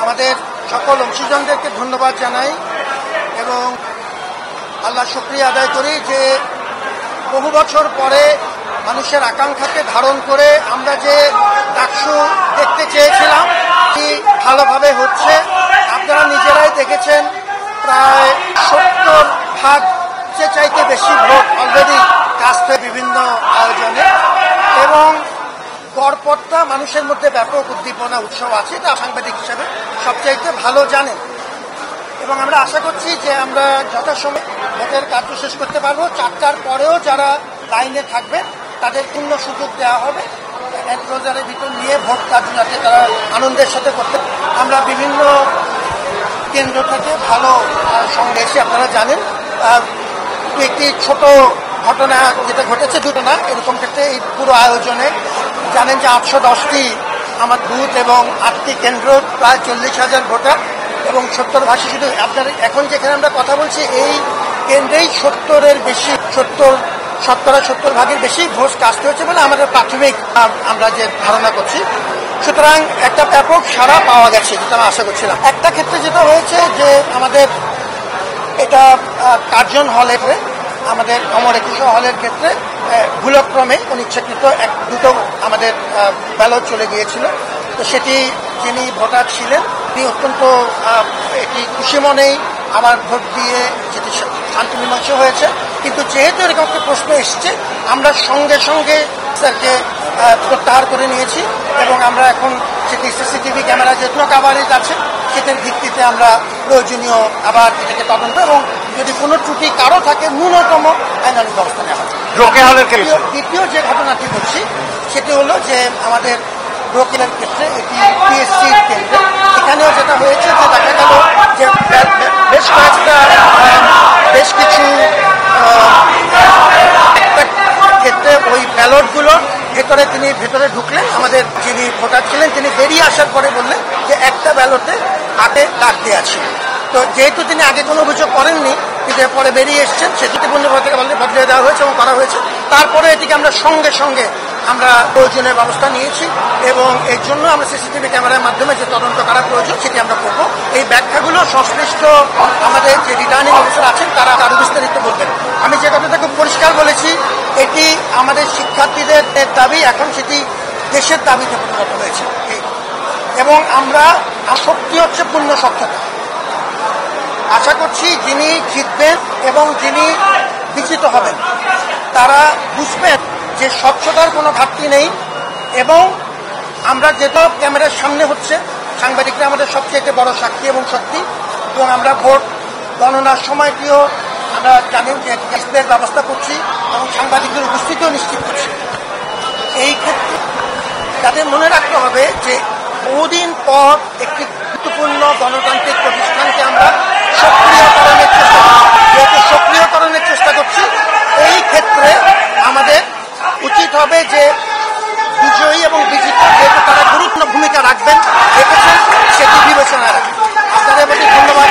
আমাদের সকল অংশীজনদেরকে ধন্যবাদ জানাই এবং আল্লাহ শুকরিয়া আদায় করি যে বহু বছর পরে মানুষের আকাঙ্ক্ষাকে ধারণ করে আমরা যে ডাকসু দেখতে চেয়েছিলাম ভালোভাবে হচ্ছে। আপনারা নিজেরাই দেখেছেন প্রায় 70% চাইতে বেশি ভোট অলরেডি কাস্টে বিভিন্ন আয়োজনে এবং গড়পড়তা মানুষের মধ্যে ব্যাপক উদ্দীপনা উৎসব আছে, এটা সাংবাদিক হিসাবে সবচাইতে ভালো জানেন এবং আমরা আশা করছি যে আমরা যথাসময়ে ভোটের কার্য শেষ করতে পারবো। 4টার পরেও যারা লাইনে থাকবে তাদের পূর্ণ সুযোগ দেওয়া হবে এনক্লোজারের ভিতর নিয়ে ভোট কার্য যাতে তারা আনন্দের সাথে করতে। আমরা বিভিন্ন কেন্দ্র থেকে ভালো সঙ্গে এসে আপনারা জানেন একটি ছোট ঘটনা যেটা ঘটেছে, দুটো না এরকম ক্ষেত্রে এই পুরো আয়োজনে জানেন যে 810টি আমার বুথ এবং 8টি কেন্দ্র, প্রায় 40,000 ভোটার এবং 70 ভাষী। শুধু আপনার এখন যেখানে আমরা কথা বলছি এই কেন্দ্রেই 70-এর বেশি 70 ভাগের বেশি ভোট কাস্ট হয়েছে বলে আমাদের প্রাথমিক আমরা যে ধারণা করছি। সুতরাং একটা ব্যাপক সাড়া পাওয়া গেছে যেটা আমি আশা করছিলাম। একটা ক্ষেত্রে যেটা হয়েছে যে আমাদের এটা কার্জন হলে আমাদের অমর একুশে হলের ক্ষেত্রে ভুলক্রমে অনিচ্ছাকৃত দুটো আমাদের ব্যালট চলে গিয়েছিল। তো সেটি যিনি ভোটার ছিলেন তিনি অত্যন্ত একটি খুশি মনেই আমার ভোট দিয়ে যেটি শান্তি মীমাংসা হয়েছে। কিন্তু যেহেতু এরকম একটা প্রশ্ন এসছে আমরা সঙ্গে সঙ্গে স্যারকে প্রত্যাহার করে নিয়েছি এবং আমরা এখন সেটি সিসিটিভি ক্যামেরা যে কাভারেজ আছে সেটার ভিত্তিতে আমরা প্রয়োজনীয় আবার এটাকে তদন্ত এবং যদি কোনো ত্রুটি কারো থাকে ন্যূনতম আইনানুগ ব্যবস্থা নেওয়া হবে। দ্বিতীয় যে ঘটনাটি বলছি সেটি হলো যে আমাদের ব্রোকেলের ক্ষেত্রে এটি পিএসসির কেন্দ্রে এখানেও যেটা হয়েছে যে দেখা গেল যে বেশ কিছু ক্ষেত্রে ওই ব্যালটগুলোর ভেতরে ঢুকলেন। আমাদের যিনি ভোটার ছিলেন তিনি বেরিয়ে আসার পরে বললেন যে একটা ব্যালটে আগে দাগ দেওয়া ছিল। তো যেহেতু তিনি আগে কোনো অভিযোগ করেননি কিন্তু পরে বেরিয়ে এসছেন সেটিতে বদলে দেওয়া হয়েছে এবং করা হয়েছে। তারপরে এটিকে আমরা সঙ্গে সঙ্গে আমরা প্রয়োজনীয় ব্যবস্থা নিয়েছি এবং এর জন্য আমরা সিসিটিভি ক্যামেরার মাধ্যমে যে তদন্ত করা প্রয়োজন সেটি আমরা করবো। এই ব্যাখ্যাগুলো সংশ্লিষ্ট আমাদের যে রিটার্নিং অফিসার আছেন তারা আরো বিস্তারিত বলবেন। আমি যে কথাটা খুব পরিষ্কার বলেছি এটি আমাদের শিক্ষার্থীদের দাবি, এখন সেটি দেশের দাবিতে পরিণত হয়েছে এবং আমরা আসক্তি হচ্ছে পূর্ণ স্বচ্ছতা। আশা করছি যিনি জিতবেন এবং যিনি বিজিত হবেন তারা বুঝবেন যে স্বচ্ছতার কোনো ঘাটতি নেই এবং আমরা যেটা ক্যামেরার সামনে হচ্ছে সাংবাদিকরা আমাদের সবচেয়ে বড় সাক্ষী এবং শক্তি এবং আমরা ভোট গণনার সময়টিও আমরা জানেন যে গ্যাসের ব্যবস্থা করছি এবং সাংবাদিকদের উপস্থিতিও নিশ্চিত করছি। এই ক্ষেত্রে তাদের মনে রাখতে হবে যে বহুদিন পর একটি গুরুত্বপূর্ণ গণতান্ত্রিক প্রতিষ্ঠানকে আমরা সক্রিয়করণের চেষ্টা করছি। এই ক্ষেত্রে আমাদের উচিত হবে যে বিজয়ী এবং বিজিত যেহেতু তারা গুরুত্বপূর্ণ ভূমিকা রাখবেন সেটি বিবেচনায় রাখবেন। আপনাদের প্রতি ধন্যবাদ।